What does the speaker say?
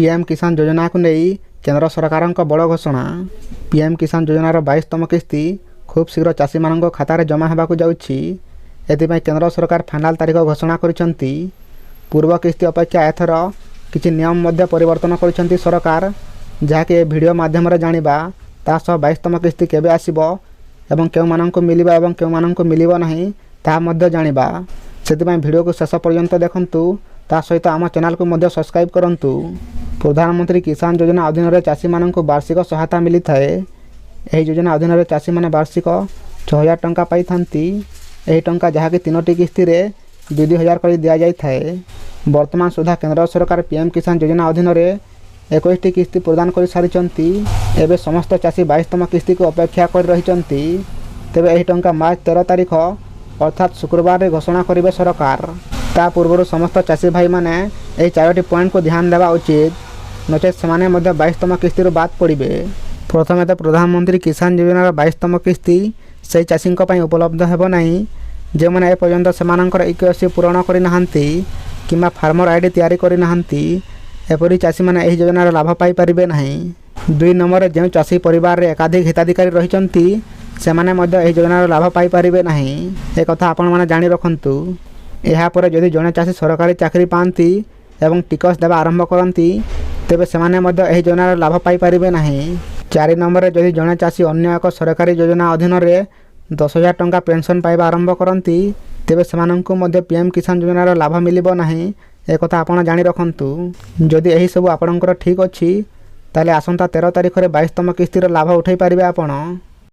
PM किसान योजना को नहीं केंद्र सरकार बड़ घोषणा। पीएम किसान योजनार 22तम किस्ती खूब शीघ्र चाषी मान खातार जमा होगा जाऊँगी। एथिपाई केंद्र सरकार फाइनाल तारीख घोषणा करिसेंती। पूर्व किस्ती अपेक्षा एथर किछि नियम मध्य परिवर्तन करिसेंती सरकार, जहाँकि वीडियो माध्यम जानिबा। ता सह 22तम किस्ती केबे आसीबो एवं केउ माननकु मिलिबा एवं केउ माननकु मिलिबो नाही ता मध्य जानिबा। सेथिपाई वीडियो को शेष पर्यंत देखंतु। ता सहित आम चैनल को मध्य सब्सक्राइब करंतु। प्रधानमंत्री किसान योजना अधीन रे चाषी माननकु वार्षिक सहायता मिली थाए। एही योजना अधीन रे चाषी माने वार्षिक 6000 टंका पाई थांती। एही टंका जहाँकि 3टी किस्ती रे 2000 कर दिया जाय थाए। वर्तमान सुधा केंद्र सरकार पीएम किसान योजना अधीन रे 21टी किस्ती प्रदान कर सारिचंती। एबे समस्त चाषी 22तम किस्ती को अपेक्षा कर रहिचंती। तेबे एही टंका मार्च 13 तारीख अर्थात शुक्रवार रे घोषणा करिवे सरकार। ता पूर्व समस्त चाषी भाई माने एही 4टी पॉइंट को ध्यान देवा उचित, नचेत सेमाने मध्य 22तम किस्ती रो बात पड़िबे। प्रथमे तो प्रधानमंत्री किसान योजनार 22तम किस्ती से चाषी उपलब्ध हेबो नाही जे माने ए पर्यंत सेमानकर इक्वेसी पूरण करि नाहंती किंबा फार्मर आईडी तैयारी करि नाहंती। एपरि चाषी माने एही योजनार लाभ पाई परिबे नाही। 2 नंबर जे चाषी परिवार रे एकाधिक हिताधिकारी रहिचंती सेमाने मध्य एही योजनार लाभ पाई परिबे नाही। ए कथा आपण माने जानि रखंतु। एहा परे जदि जणे चाषी सरकारी चाकरी पांती एवं टिकस देवा आरंभ करंती तेबे सेमाने मध्य एही योजनार लाभ पाई परिबे नाही। 4 नंबर रे जदि जणे चाषी अन्य एक सरकारी योजना अधीन रे 10,000 टंका पेंशन पाइबा आरंभ करंती तेबे सेमानंकु मध्य पीएम किसान योजनार लाभ मिलिबो नाही। ए कथा आपण जानि रखंतु। जदि एही सब आपणकर ठीक अछि ताले आसंता 13 तारिख रे 22तम किस्तीर लाभ उठाई पारिबे आपण।